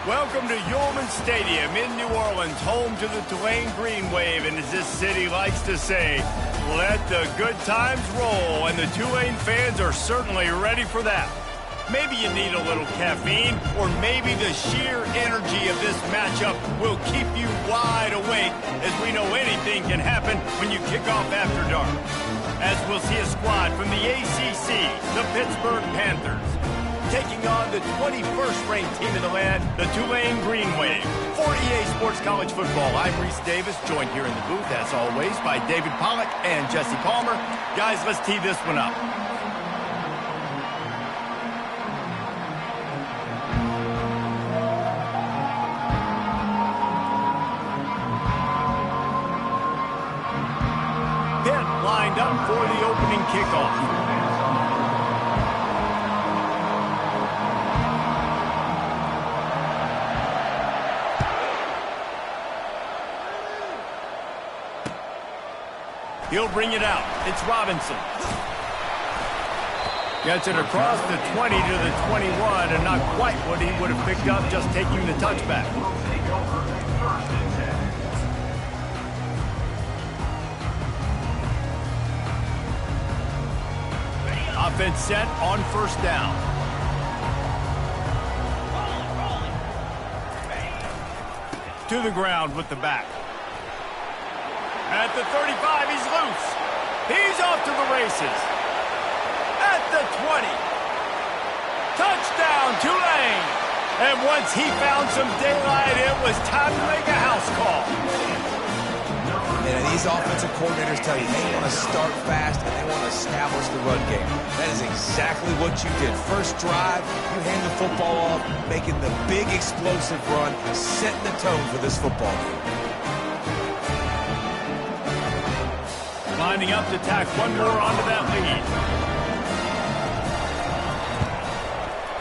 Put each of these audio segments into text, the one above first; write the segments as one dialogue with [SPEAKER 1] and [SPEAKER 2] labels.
[SPEAKER 1] Welcome to Yulman Stadium in New Orleans, home to the Tulane Green Wave, and as this city likes to say, let the good times roll, and the Tulane fans are certainly ready for that. Maybe you need a little caffeine, or maybe the sheer energy of this matchup will keep you wide awake, as we know anything can happen when you kick off after dark. As we'll see a squad from the ACC, the Pittsburgh Panthers, taking on the 21st ranked team in the land, the Tulane Green Wave. For EA Sports College Football, I'm Reese Davis, joined here in the booth, as always, by David Pollack and Jesse Palmer. Guys, let's tee this one up. Pitt lined up for the opening kickoff. He'll bring it out. It's Robinson. Gets it across the 20 to the 21, and not quite what he would have picked up just taking the touchback. Offense set on first down. To the ground with the back. At the 35, he's loose. He's off to the races. At the 20. Touchdown, Tulane. And once he found some daylight, it was time to make a house call.
[SPEAKER 2] And these offensive coordinators tell you they want to start fast and they want to establish the run game. That is exactly what you did. First drive, you hand the football off, making the big explosive run, setting the tone for this football game.
[SPEAKER 1] Lining up to tack one more onto that lead.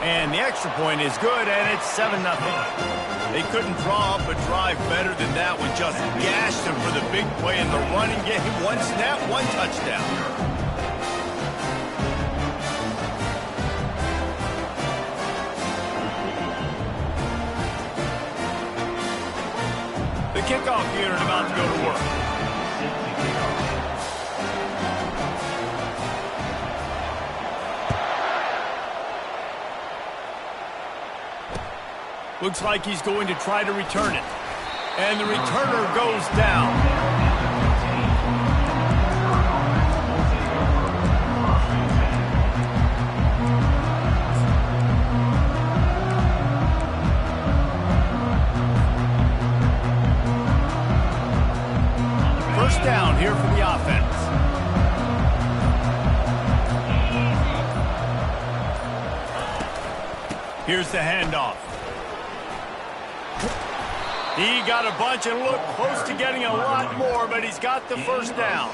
[SPEAKER 1] And the extra point is good, and it's 7-0. They couldn't draw up a drive better than that one. Just gashed him for the big play in the running game. One snap, one touchdown. The kickoff unit about to go to work. Looks like he's going to try to return it. And the returner goes down. First down here for the offense. Here's the handoff. He got a bunch and looked close to getting a lot more, but he's got the first down.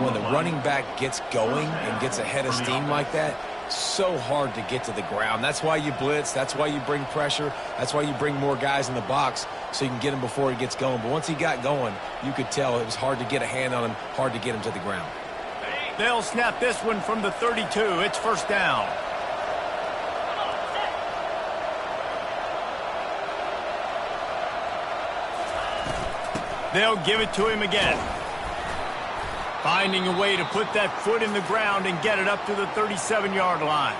[SPEAKER 2] When the running back gets going and gets ahead of steam like that, so hard to get to the ground. That's why you blitz. That's why you bring pressure. That's why you bring more guys in the box so you can get him before he gets going. But once he got going, you could tell it was hard to get a hand on him, hard to get him to the ground.
[SPEAKER 1] They'll snap this one from the 32. It's first down. They'll give it to him again. Finding a way to put that foot in the ground and get it up to the 37-yard line.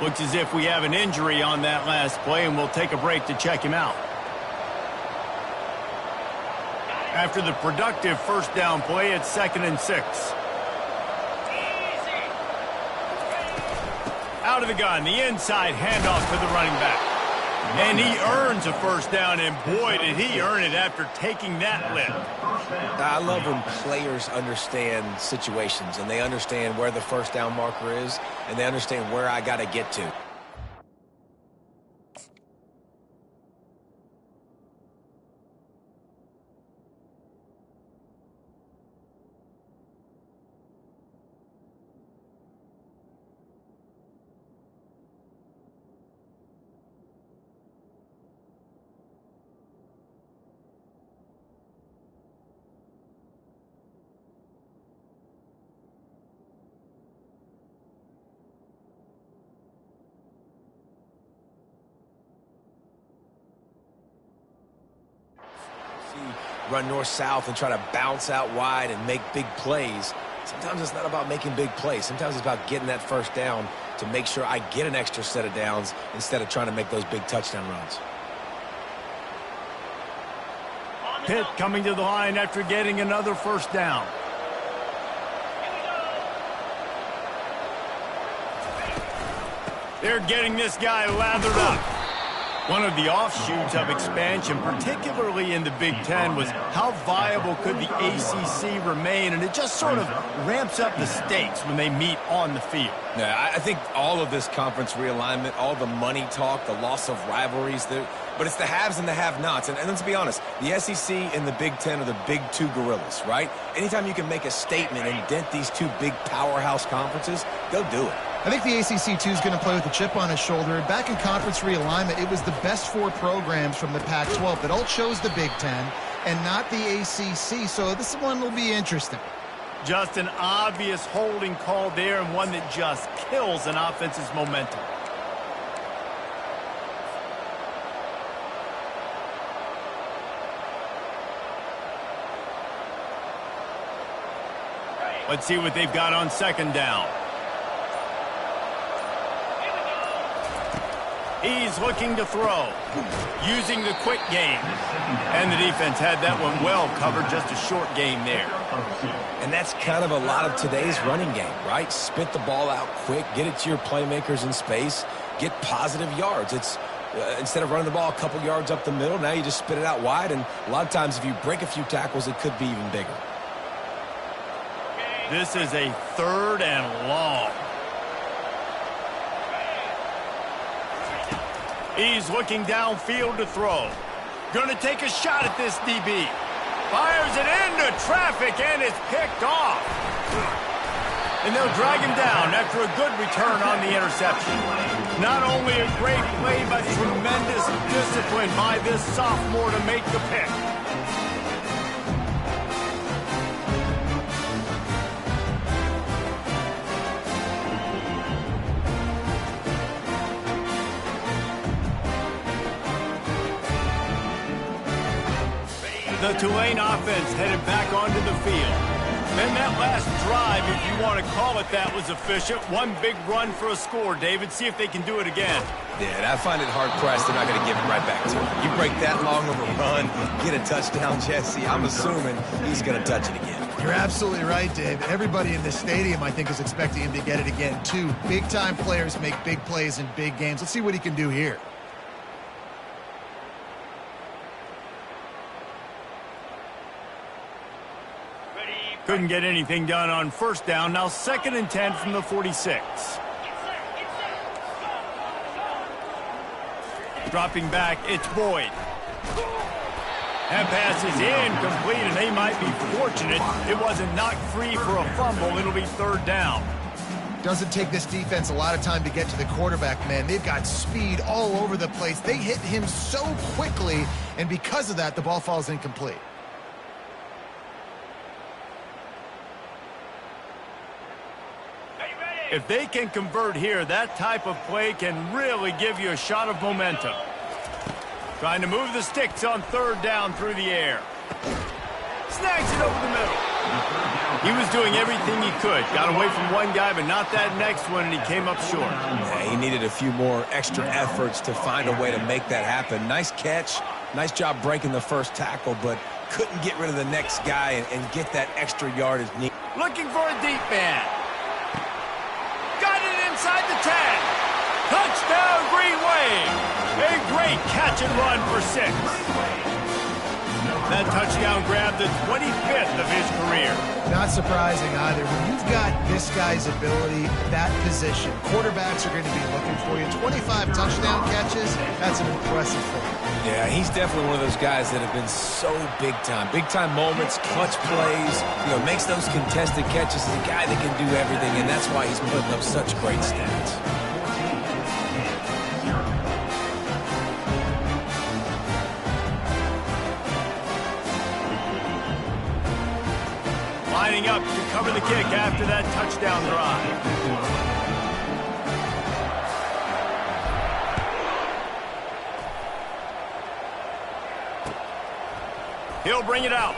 [SPEAKER 1] Looks as if we have an injury on that last play, and we'll take a break to check him out. After the productive first down play, it's 2nd and 6. Out of the gun, the inside handoff to the running back. And he earns a first down, and boy, did he earn it after taking that lift.
[SPEAKER 2] I love when players understand situations, and they understand where the first down marker is, and they understand where I got to get to. run north-south and try to bounce out wide and make big plays. Sometimes it's not about making big plays. Sometimes it's about getting that first down to make sure I get an extra set of downs instead of trying to make those big touchdown runs.
[SPEAKER 1] Pitt coming to the line after getting another first down. They're getting this guy lathered up. One of the offshoots of expansion, particularly in the Big Ten, was how viable could the ACC remain, and it just sort of ramps up the stakes when they meet on the field.
[SPEAKER 2] Yeah, I think all of this conference realignment, all the money talk, the loss of rivalries, but it's the haves and the have-nots. And let's be honest, the SEC and the Big Ten are the big two gorillas, right? Anytime you can make a statement and dent these two big powerhouse conferences, go do it.
[SPEAKER 3] I think the ACC, too, is going to play with a chip on his shoulder. Back in conference realignment, it was the best 4 programs from the Pac-12 that all chose the Big Ten and not the ACC, so this one will be interesting.
[SPEAKER 1] Just an obvious holding call there, and one that just kills an offense's momentum. Let's see what they've got on second down. He's looking to throw, using the quick game. And the defense had that one well covered, just a short game there.
[SPEAKER 2] And that's kind of a lot of today's running game, right? Spit the ball out quick, get it to your playmakers in space, get positive yards. It's instead of running the ball a couple yards up the middle, now you just spit it out wide, and a lot of times if you break a few tackles, it could be even bigger.
[SPEAKER 1] This is a 3rd and long. He's looking downfield to throw. Going to take a shot at this DB. Fires it into traffic, and it's picked off. And they'll drag him down after a good return on the interception. Not only a great play, but tremendous discipline by this sophomore to make the pick. The Tulane offense headed back onto the field. Then that last drive, if you want to call it that, was efficient. One big run for a score, David. See if they can do it again.
[SPEAKER 2] Yeah, I find it hard-pressed. They're not going to give it right back to him. You break that long of a run, get a touchdown, Jesse, I'm assuming he's going to touch it again.
[SPEAKER 3] You're absolutely right, Dave. Everybody in this stadium, I think, is expecting him to get it again, too. Big-time players make big plays in big games. Let's see what he can do here.
[SPEAKER 1] Couldn't get anything done on first down. Now 2nd and 10 from the 46. Dropping back, it's Boyd. That pass is incomplete, and they might be fortunate it wasn't knocked free for a fumble. It'll be 3rd down.
[SPEAKER 3] Doesn't take this defense a lot of time to get to the quarterback, man. They've got speed all over the place. They hit him so quickly, and because of that, the ball falls incomplete.
[SPEAKER 1] If they can convert here, that type of play can really give you a shot of momentum. Trying to move the sticks on 3rd down through the air. Snags it over the middle. He was doing everything he could. Got away from one guy, but not that next one, and he came up short.
[SPEAKER 2] Yeah, he needed a few more extra efforts to find a way to make that happen. Nice catch. Nice job breaking the first tackle, but couldn't get rid of the next guy and get that extra yardage.
[SPEAKER 1] Looking for a deep man. Got it inside the 10. Touchdown, Green Wave. A great catch and run for 6. That touchdown grabbed the 25th of his career.
[SPEAKER 3] Not surprising either. When you've got this guy's ability at that position, quarterbacks are going to be looking for you. 25 touchdown catches, that's an impressive thing.
[SPEAKER 2] Yeah, he's definitely one of those guys that have been so big time. Big time moments, clutch plays, makes those contested catches. He's a guy that can do everything, and that's why he's putting up such great stats.
[SPEAKER 1] Lining up to cover the kick after that touchdown drive. He'll bring it out.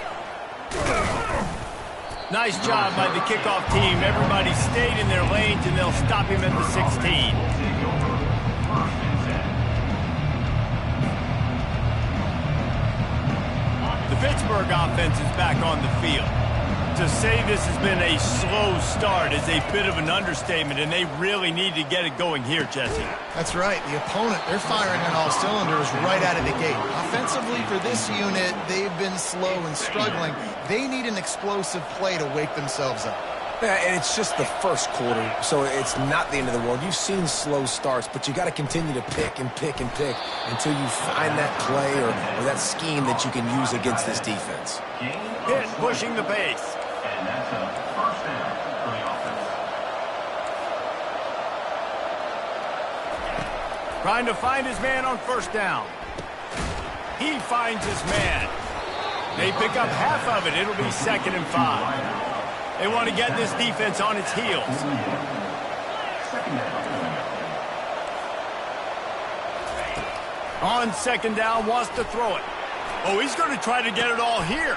[SPEAKER 1] Nice job by the kickoff team. Everybody stayed in their lanes, and they'll stop him at the 16. The Pittsburgh offense is back on the field. To say this has been a slow start is a bit of an understatement, and they really need to get it going here, Jesse.
[SPEAKER 3] That's right. The opponent, they're firing on all cylinders right out of the gate. Offensively, for this unit, they've been slow and struggling. They need an explosive play to wake themselves up.
[SPEAKER 2] Yeah, and it's just the first quarter, so it's not the end of the world. You've seen slow starts, but you got to continue to pick and pick and pick until you find that play or that scheme that you can use against this defense.
[SPEAKER 1] Pitt pushing the pace.
[SPEAKER 4] And that's a first down for the offense.
[SPEAKER 1] Trying to find his man on first down. He finds his man. They pick up half of it. It'll be 2nd and 5. They want to get this defense on its heels. On 2nd down, wants to throw it. Oh, he's going to try to get it all here.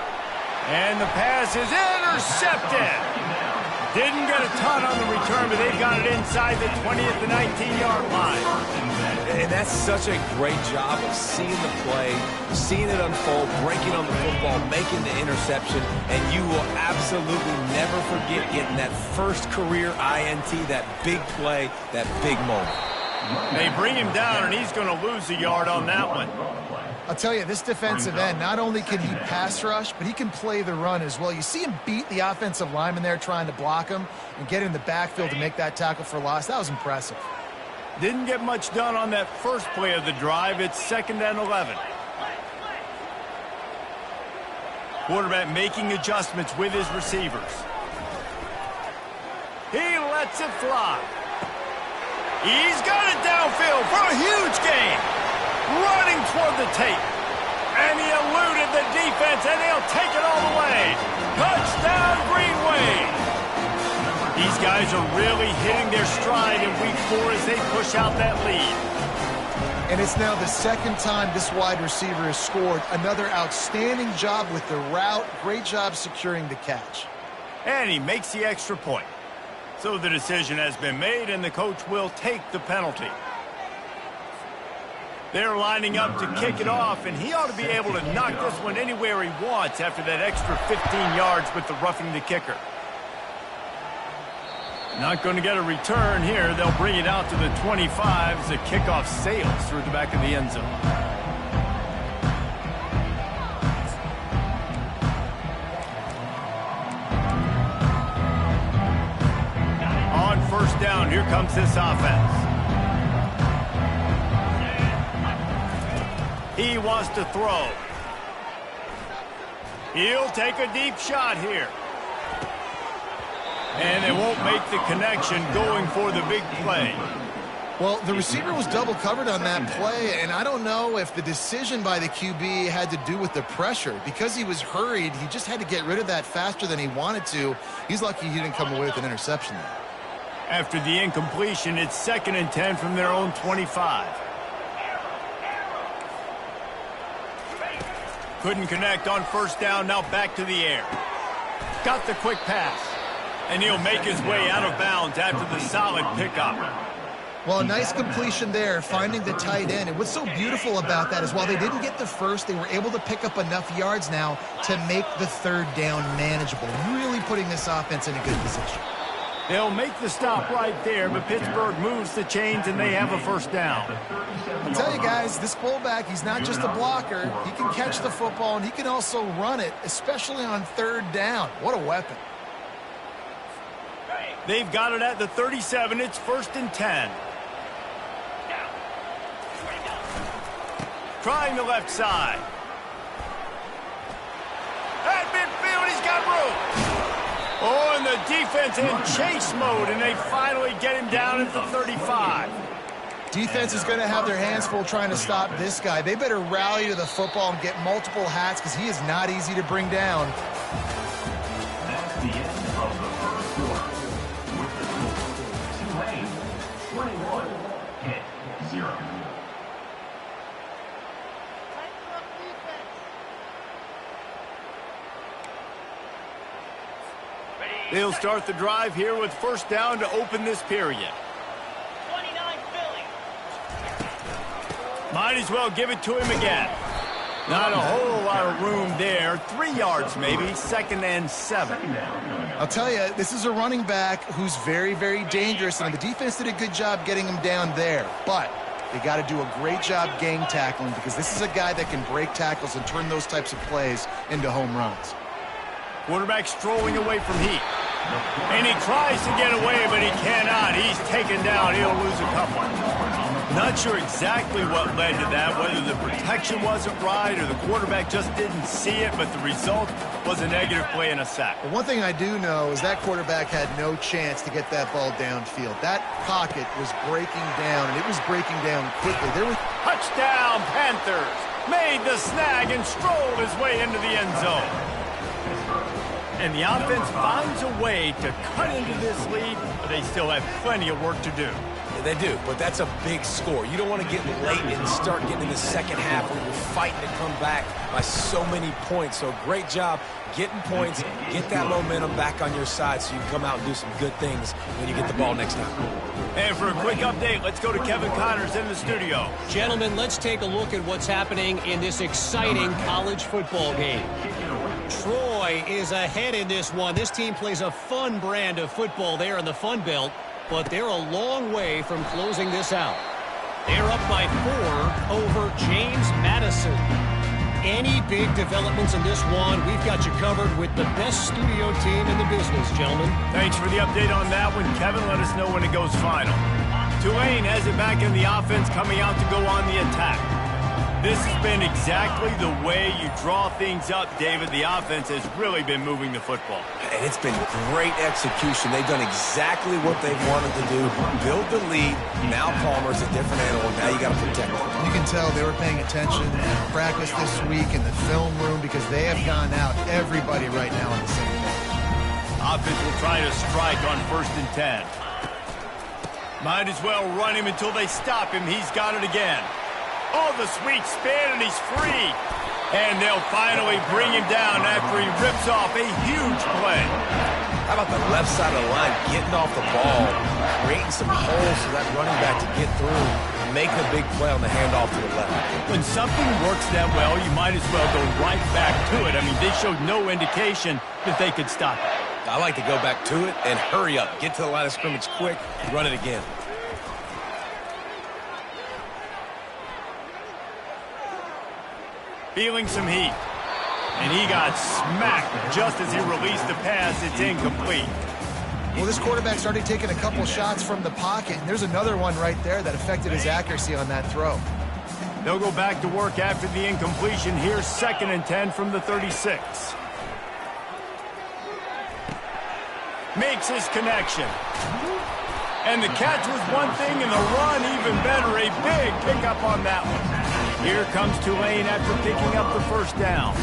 [SPEAKER 1] And the pass is intercepted. Didn't get a ton on the return, but they've got it inside the 20 at the 19-yard line.
[SPEAKER 2] And that's such a great job of seeing the play, seeing it unfold, breaking on the football, making the interception, and you will absolutely never forget getting that first career INT, that big play, that big moment.
[SPEAKER 1] They bring him down, and he's going to lose a yard on that one.
[SPEAKER 3] I'll tell you, this defensive end, not only can he pass rush, but he can play the run as well. You see him beat the offensive lineman there trying to block him and get in the backfield to make that tackle for loss. That was impressive.
[SPEAKER 1] Didn't get much done on that first play of the drive. It's 2nd and 11. Quarterback making adjustments with his receivers. He lets it fly. He's got it downfield for a huge gain. Running toward the tape. And he eluded the defense, and he'll take it all the way. Touchdown, Green Wave. These guys are really hitting their stride in Week 4 as they push out that lead.
[SPEAKER 3] And it's now the 2nd time this wide receiver has scored. Another outstanding job with the route. Great job securing the catch.
[SPEAKER 1] And he makes the extra point. So the decision has been made, and the coach will take the penalty. They're lining up to kick it off, and he ought to be able to knock this one anywhere he wants after that extra 15 yards with the roughing the kicker. Not going to get a return here. They'll bring it out to the 25 as the kickoff sails through the back of the end zone. On first down, here comes this offense. He wants to throw. He'll take a deep shot here. And they won't make the connection going for the big play.
[SPEAKER 3] Well, the receiver was double covered on that play, and I don't know if the decision by the QB had to do with the pressure. Because he was hurried, he just had to get rid of that faster than he wanted to. He's lucky he didn't come away with an interception there.
[SPEAKER 1] After the incompletion, it's 2nd and 10 from their own 25. Couldn't connect on first down, now back to the air. Got the quick pass. And he'll make his way out of bounds after the solid pickup.
[SPEAKER 3] Well, a nice completion there, finding the tight end. And what's so beautiful about that is while they didn't get the first, they were able to pick up enough yards now to make the 3rd down manageable, really putting this offense in a good position.
[SPEAKER 1] They'll make the stop right there, but Pittsburgh moves the chains and they have a first down.
[SPEAKER 3] I'll tell you guys, this fullback, he's not just a blocker. He can catch the football and he can also run it, especially on 3rd down. What a weapon.
[SPEAKER 1] They've got it at the 37. It's 1st and 10. Trying the left side. At midfield, he's got room. Oh, and the defense in chase mode, and they finally get him down at the 35.
[SPEAKER 3] Defense is going to have their hands full trying to stop this guy. They better rally to the football and get multiple hats because he is not easy to bring down.
[SPEAKER 4] That's the end of the first quarter. With the score, Tulane 21, Pitt 0.
[SPEAKER 1] They'll start the drive here with first down to open this period.
[SPEAKER 5] 29 Philly.
[SPEAKER 1] Might as well give it to him again. Not a whole lot of room there. 3 yards maybe, 2nd and 7.
[SPEAKER 3] I'll tell you, this is a running back who's very, very dangerous, and the defense did a good job getting him down there. But they got to do a great job gang tackling because this is a guy that can break tackles and turn those types of plays into home runs.
[SPEAKER 1] Quarterback strolling away from heat. And he tries to get away, but he cannot. He's taken down. He'll lose a couple. Not sure exactly what led to that, whether the protection wasn't right or the quarterback just didn't see it, but the result was a negative play and a sack.
[SPEAKER 3] But one thing I do know is that quarterback had no chance to get that ball downfield. That pocket was breaking down, and it was breaking down quickly. There was
[SPEAKER 1] Touchdown, Panthers! Made the snag and strolled his way into the end zone. And the offense finds a way to cut into this lead, but they still have plenty of work to do.
[SPEAKER 2] They do, but that's a big score. You don't want to get late and start getting in the second half where you're fighting to come back by so many points. So great job getting points, get that momentum back on your side so you can come out and do some good things when you get the ball next time.
[SPEAKER 1] And for a quick update, let's go to Kevin Connors in the studio.
[SPEAKER 6] Gentlemen, let's take a look at what's happening in this exciting college football game. Troy is ahead in this one. This team plays a fun brand of football there in the Fun Belt, but they're a long way from closing this out. They're up by 4 over James Madison. Any big developments in this one, we've got you covered with the best studio team in the business, gentlemen.
[SPEAKER 1] Thanks for the update on that one, Kevin. Let us know when it goes final. Tulane has it back in the offense, coming out to go on the attack. This has been exactly the way you draw things up, David. The offense has really been moving the football.
[SPEAKER 2] And it's been great execution. They've done exactly what they've wanted to do. Build the lead. Now Palmer's a different animal. Now you got to protect it.
[SPEAKER 3] You can tell they were paying attention in practice this week in the film room because they have gone out everybody right now on the same page.
[SPEAKER 1] Offense will try to strike on 1st and 10. Might as well run him until they stop him. He's got it again. Oh, the sweet spin, and he's free. And they'll finally bring him down after he rips off a huge play.
[SPEAKER 2] How about the left side of the line getting off the ball, creating some holes for that running back to get through, making a big play on the handoff to the left.
[SPEAKER 1] When something works that well, you might as well go right back to it. I mean, they showed no indication that they could stop it.
[SPEAKER 2] I like to go back to it and hurry up. Get to the line of scrimmage quick, run it again.
[SPEAKER 1] Feeling some heat. And he got smacked just as he released the pass. It's incomplete.
[SPEAKER 3] Well, this quarterback started taking a couple shots from the pocket, and there's another one right there that affected his accuracy on that throw.
[SPEAKER 1] They'll go back to work after the incompletion. Here's 2nd and 10 from the 36. Makes his connection. And the catch was one thing, and the run even better. A big pickup on that one. Here comes Tulane after picking up the first down.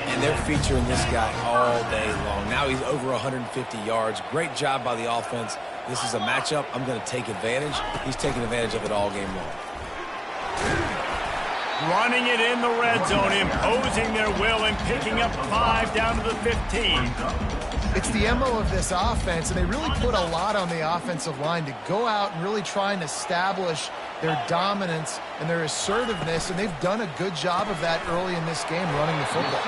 [SPEAKER 2] And they're featuring this guy all day long. Now he's over 150 yards. Great job by the offense. This is a matchup. I'm going to take advantage. He's taking advantage of it all game long.
[SPEAKER 1] Running it in the red zone, imposing their will and picking up 5 down to the 15.
[SPEAKER 3] It's the MO of this offense, and they really put a lot on the offensive line to go out and really try and establish their dominance and their assertiveness, and they've done a good job of that early in this game running the football.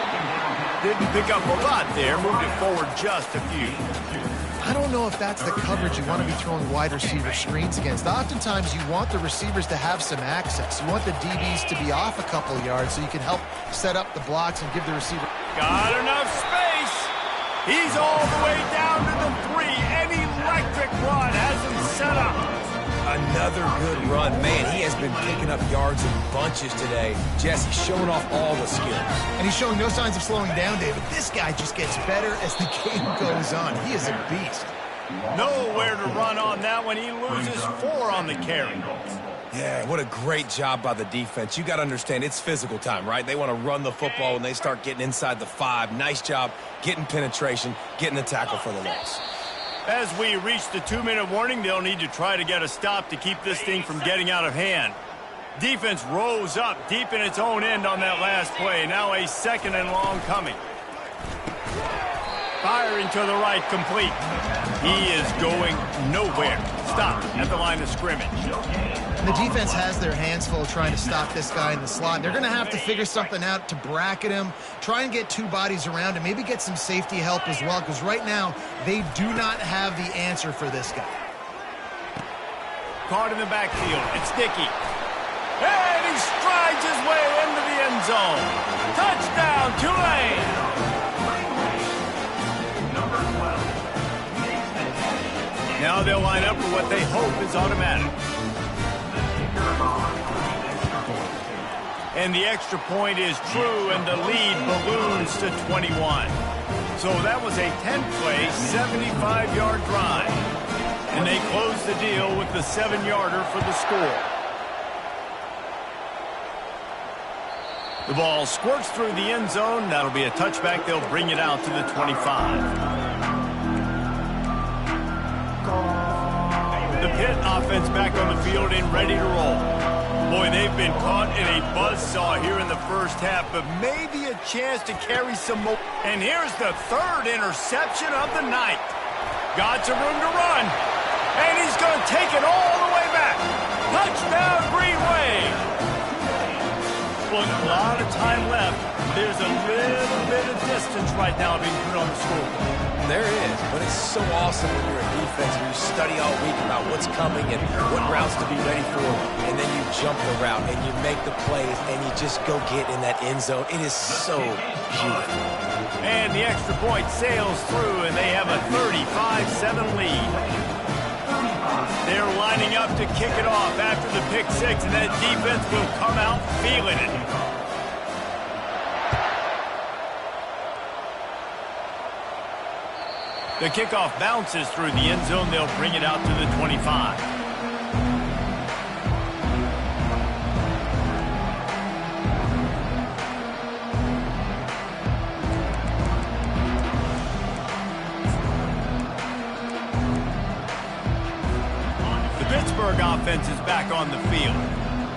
[SPEAKER 1] Didn't pick up a lot there, moved it forward just a few.
[SPEAKER 3] I don't know if that's the coverage you want to be throwing wide receiver screens against. Oftentimes, you want the receivers to have some access. You want the DBs to be off a couple of yards so you can help set up the blocks and give the receiver.
[SPEAKER 1] Got enough space. He's all the way down to the 3. An electric run has him set up.
[SPEAKER 2] Another good run. Man, he has been picking up yards in bunches today. Jesse's showing off all the skills.
[SPEAKER 3] And he's showing no signs of slowing down, David. This guy just gets better as the game goes on. He is a beast.
[SPEAKER 1] Nowhere to run on that one. He loses 4 on the carry.
[SPEAKER 2] Yeah, what a great job by the defense. You got to understand, it's physical time, right? They want to run the football when they start getting inside the 5. Nice job getting penetration, getting the tackle for the loss.
[SPEAKER 1] As we reach the 2-minute warning, they'll need to try to get a stop to keep this thing from getting out of hand. Defense rose up deep in its own end on that last play. Now a 2nd and long coming. Firing to the right, complete. He is going nowhere. Stop at the line of scrimmage.
[SPEAKER 3] And the defense has their hands full trying to stop this guy in the slot. They're going to have to figure something out to bracket him, try and get two bodies around him, maybe get some safety help as well, because right now they do not have the answer for this guy.
[SPEAKER 1] Caught in the backfield. It's Dickey. And he strides his way into the end zone. Touchdown, Tulane! Now they'll line up for what they hope is automatic. And the extra point is true, and the lead balloons to 21. So that was a 10-play, 75-yard drive. And they close the deal with the 7-yarder for the score. The ball squirts through the end zone. That'll be a touchback. They'll bring it out to the 25. The Pitt offense back on the field and ready to roll. Boy, they've been caught in a buzzsaw here in the first half, but maybe a chance to carry some more. And here's the third interception of the night. Got some room to run, and he's going to take it all the way back. Touchdown, Green Wave. Well, a lot of time left. There's a little bit of distance right now being put on the scoreboard.
[SPEAKER 2] There is, but it's so awesome when you're a defense and you study all week about what's coming and what routes to be ready for, and then you jump the route and you make the plays and you just go get in that end zone. It is so beautiful.
[SPEAKER 1] And the extra point sails through, and they have a 35-7 lead. They're lining up to kick it off after the pick six, and that defense will come out feeling it. The kickoff bounces through the end zone. They'll bring it out to the 25. The Pittsburgh offense is back on the field.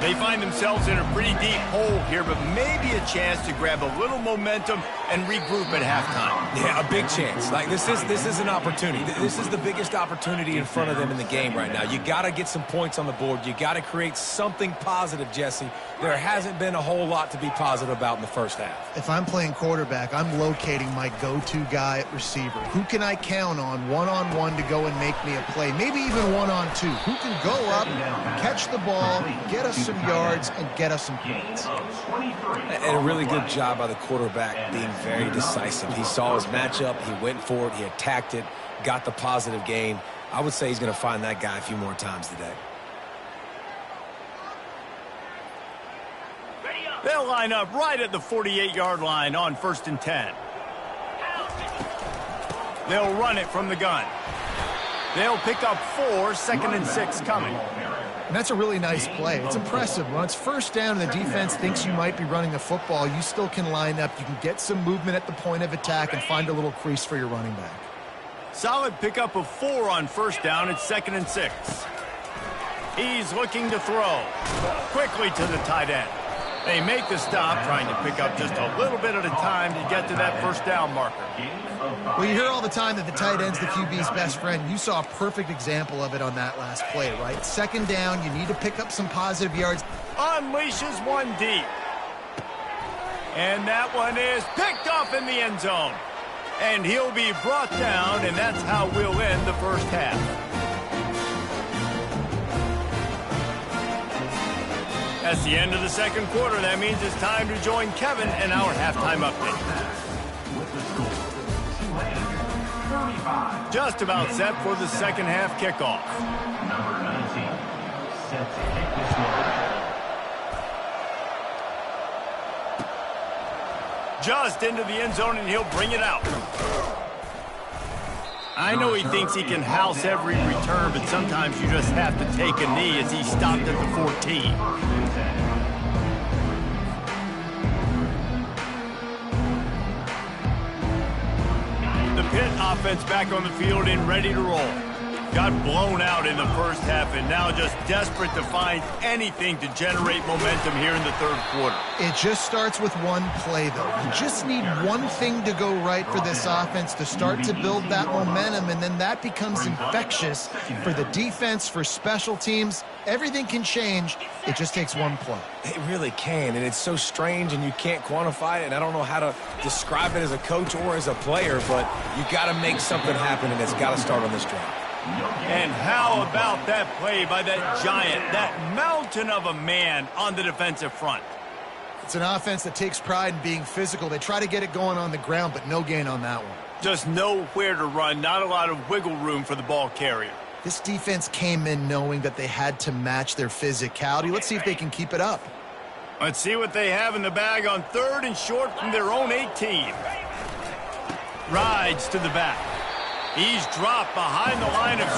[SPEAKER 1] They find themselves in a pretty deep hole here, but maybe a chance to grab a little momentum and regroup at halftime.
[SPEAKER 2] Yeah, a big chance. Like this is an opportunity. This is the biggest opportunity in front of them in the game right now. You got to get some points on the board. You got to create something positive, Jesse. There hasn't been a whole lot to be positive about in the first half.
[SPEAKER 3] If I'm playing quarterback, I'm locating my go-to guy at receiver. Who can I count on one-on-one to go and make me a play? Maybe even one-on-two. Who can go up, catch the ball, get us some yards, and get us some points?
[SPEAKER 2] And a really good job by the quarterback being very decisive. He saw his matchup, he went for it, he attacked it, got the positive gain. I would say he's going to find that guy a few more times today.
[SPEAKER 1] They'll line up right at the 48-yard line on 1st and 10. They'll run it from the gun. They'll pick up 4, 2nd and 6 coming.
[SPEAKER 3] And that's a really nice play. It's impressive. When it's first down and the defense thinks you might be running the football, you still can line up. You can get some movement at the point of attack and find a little crease for your running back.
[SPEAKER 1] Solid pickup of 4 on 1st down. It's 2nd and 6. He's looking to throw. Quickly to the tight end. They make the stop, trying to pick up just a little bit at a time to get to that 1st down marker.
[SPEAKER 3] Well, you hear all the time that the tight end's the QB's best friend. You saw a perfect example of it on that last play, right? 2nd down, you need to pick up some positive yards.
[SPEAKER 1] Unleashes one deep. And that one is picked off in the end zone. And he'll be brought down, and that's how we'll end the first half. That's the end of the 2nd quarter. That means it's time to join Kevin in our halftime update. Just about set for the 2nd half kickoff.
[SPEAKER 4] Number 19, set to kick this one.
[SPEAKER 1] Just into the end zone, and he'll bring it out. I know he thinks he can house every return, but sometimes you just have to take a knee as he stopped at the 14. The Pitt offense back on the field and ready to roll. Got blown out in the first half and now just desperate to find anything to generate momentum here in the third quarter.
[SPEAKER 3] It just starts with one play, though. You just need one thing to go right for this offense to start to build that momentum, and then that becomes infectious for the defense, for special teams. Everything can change. It just takes one play.
[SPEAKER 2] It really can, and it's so strange, and you can't quantify it, and I don't know how to describe it as a coach or as a player, but you got to make something happen, and it's got to start on this drive.
[SPEAKER 1] And how about that play by that giant, that mountain of a man on the defensive front?
[SPEAKER 3] It's an offense that takes pride in being physical. They try to get it going on the ground, but no gain on that one.
[SPEAKER 1] Just nowhere to run, not a lot of wiggle room for the ball carrier.
[SPEAKER 3] This defense came in knowing that they had to match their physicality. Let's see if they can keep it up.
[SPEAKER 1] Let's see what they have in the bag on 3rd and short from their own 18. Rides to the back. He's dropped behind the line of